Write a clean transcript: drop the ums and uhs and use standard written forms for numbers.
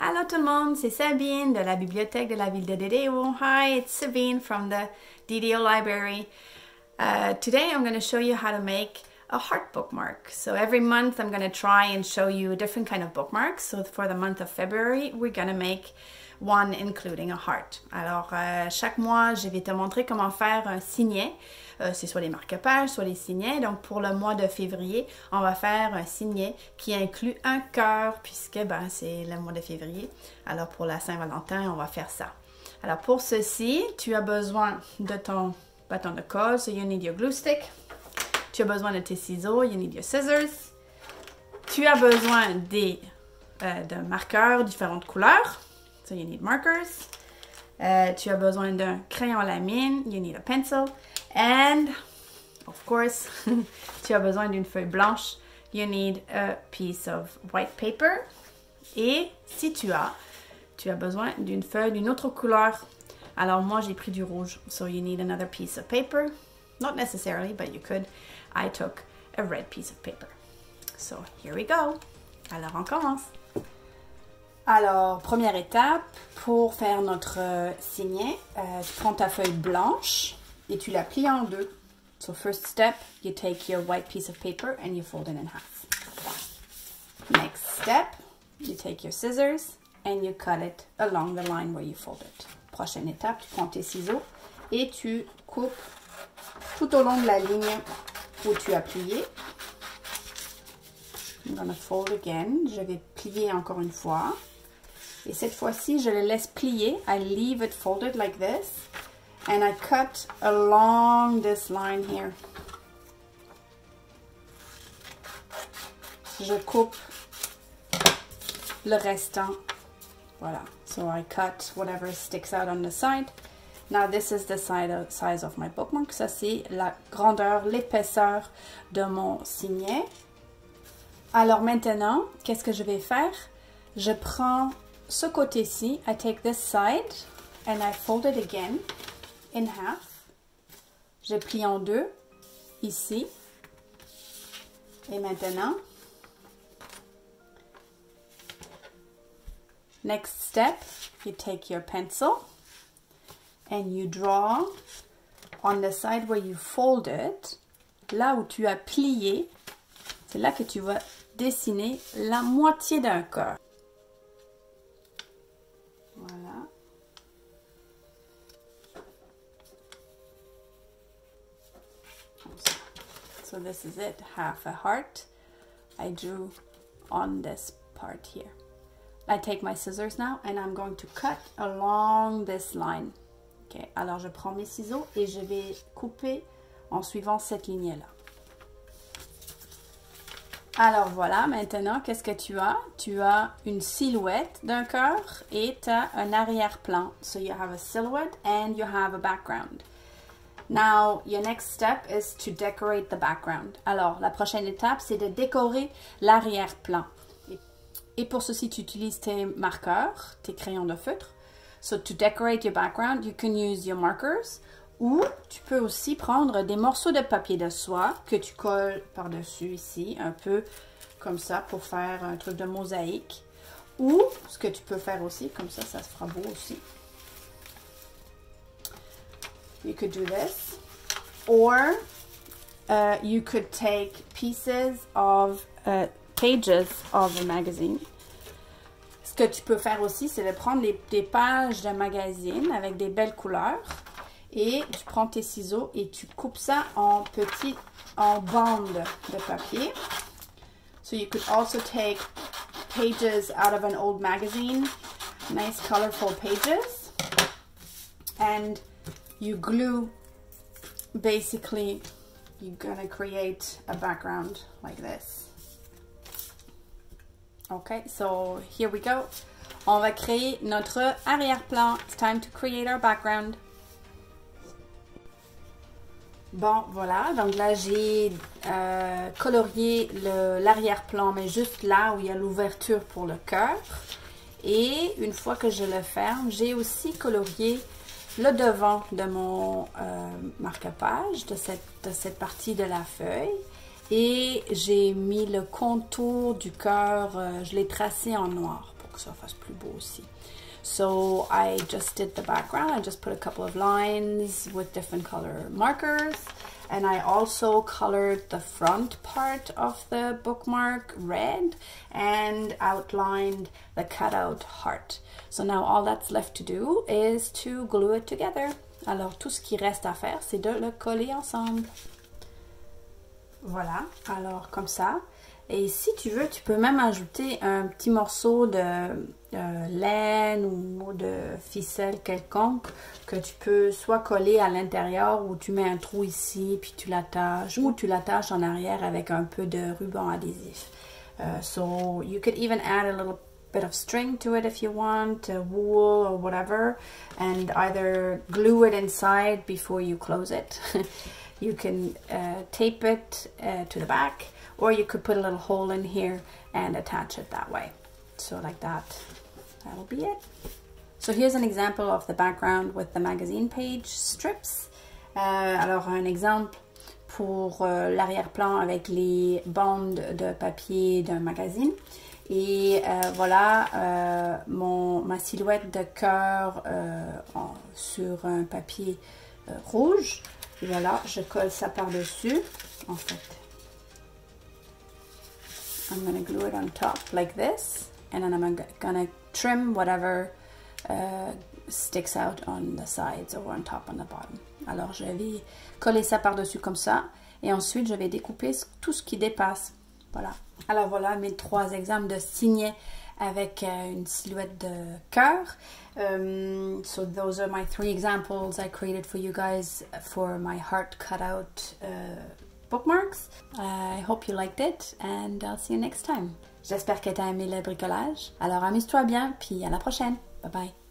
Allô tout le monde, c'est Sabine de la bibliothèque de la ville de DDO. Hi, it's Sabine from the DDO library. Today I'm going to show you how to make a heart bookmark. So every month I'm going to try and show you a different kind of bookmark. So for the month of February, we're going to make one including a heart. Alors chaque mois, je vais te montrer comment faire un signet. C'est soit les marque-pages, soit les signets. Donc pour le mois de février, on va faire un signet qui inclut un cœur puisque c'est le mois de février. Alors pour la Saint-Valentin, on va faire ça. Alors pour ceci, tu as besoin de ton bâton de colle. So you need your glue stick. Tu as besoin de tes ciseaux. You need your scissors. Tu as besoin de marqueurs différentes couleurs. So you need markers. Tu as besoin d'un crayon à lamine. You need a pencil. And, of course, tu as besoin d'une feuille blanche. You need a piece of white paper. Et si tu as besoin d'une feuille d'une autre couleur. Alors, moi, j'ai pris du rouge. So, you need another piece of paper. Not necessarily, but you could. I took a red piece of paper. So, here we go. Alors, on commence. Alors, première étape, pour faire notre signet, tu prends ta feuille blanche et tu la plies en deux. So first step, you take your white piece of paper and you fold it in half. Next step, you take your scissors and you cut it along the line where you fold it. Prochaine étape, tu prends tes ciseaux et tu coupes tout au long de la ligne où tu as plié. I'm gonna fold again. Je vais plier encore une fois. Et cette fois-ci, je le laisse plier. I leave it folded like this. And I cut along this line here. Je coupe le restant. Voilà. So I cut whatever sticks out on the side. Now this is the size of my bookmark. Ça c'est la grandeur, l'épaisseur de mon signet. Alors maintenant, qu'est-ce que je vais faire? Je prends ce côté-ci. I take this side and I fold it again. In half. Je plie en deux, ici. Et maintenant, next step, you take your pencil and you draw on the side where you folded, là où tu as plié, c'est là que tu vas dessiner la moitié d'un cœur. Voilà. So this is it, half a heart I drew on this part here. I take my scissors now and I'm going to cut along this line. Okay, alors je prends mes ciseaux et je vais couper en suivant cette ligne-là. Alors voilà, maintenant, qu'est-ce que tu as? Tu as une silhouette d'un cœur et tu as un arrière-plan. So you have a silhouette and you have a background. Now, your next step is to decorate the background. Alors, la prochaine étape, c'est de décorer l'arrière-plan. Et pour ceci, tu utilises tes marqueurs, tes crayons de feutre. So, to decorate your background, you can use your markers. Ou, tu peux aussi prendre des morceaux de papier de soie que tu colles par-dessus ici, un peu comme ça, pour faire un truc de mosaïque. Ou, ce que tu peux faire aussi, comme ça, ça se fera beau aussi. You could do this, or you could take pieces of pages of a magazine. Ce que tu peux faire aussi, c'est de prendre des pages de magazine avec des belles couleurs et tu prends tes ciseaux et tu coupes ça en bandes de papier. So you could also take pages out of an old magazine, nice colorful pages, and you glue, basically, you're gonna create a background like this. Okay, so here we go. On va créer notre arrière-plan. It's time to create our background. Bon, voilà, donc là j'ai colorié l'arrière-plan, mais juste là où il y a l'ouverture pour le cœur. Et une fois que je le ferme, j'ai aussi colorié le devant de mon marque-page, de cette partie de la feuille. Et j'ai mis le contour du cœur, je l'ai tracé en noir pour que ça fasse plus beau aussi. So I just did the background. I just put a couple of lines with different color markers. And I also colored the front part of the bookmark red and outlined the cutout heart. So now all that's left to do is to glue it together. Alors tout ce qui reste à faire, c'est de le coller ensemble. Voilà, alors comme ça. Et si tu veux, tu peux même ajouter un petit morceau de laine ou de ficelle quelconque que tu peux soit coller à l'intérieur ou tu mets un trou ici puis tu l'attaches ou tu l'attaches en arrière avec un peu de ruban adhésif. So you could even add a little bit of string to it if you want, wool or whatever, and either glue it inside before you close it. You can tape it to the back, or you could put a little hole in here and attach it that way. So like that, that'll be it. So here's an example of the background with the magazine page strips. Alors un exemple pour l'arrière-plan avec les bandes de papier d'un magazine. Et voilà ma silhouette de cœur sur un papier rouge. Et voilà, je colle ça par-dessus, en fait. I'm going to glue it on top like this. And then I'm going to trim whatever sticks out on the sides or on top, on the bottom. Alors, je vais coller ça par-dessus comme ça. Et ensuite, je vais découper tout ce qui dépasse. Voilà. Alors, voilà mes 3 exemples de signets avec une silhouette de cœur. So those are my 3 examples I created for you guys for my heart cutout bookmarks. I hope you liked it and I'll see you next time. J'espère que tu as aimé le bricolage. Alors amuse-toi bien, puis à la prochaine. Bye bye.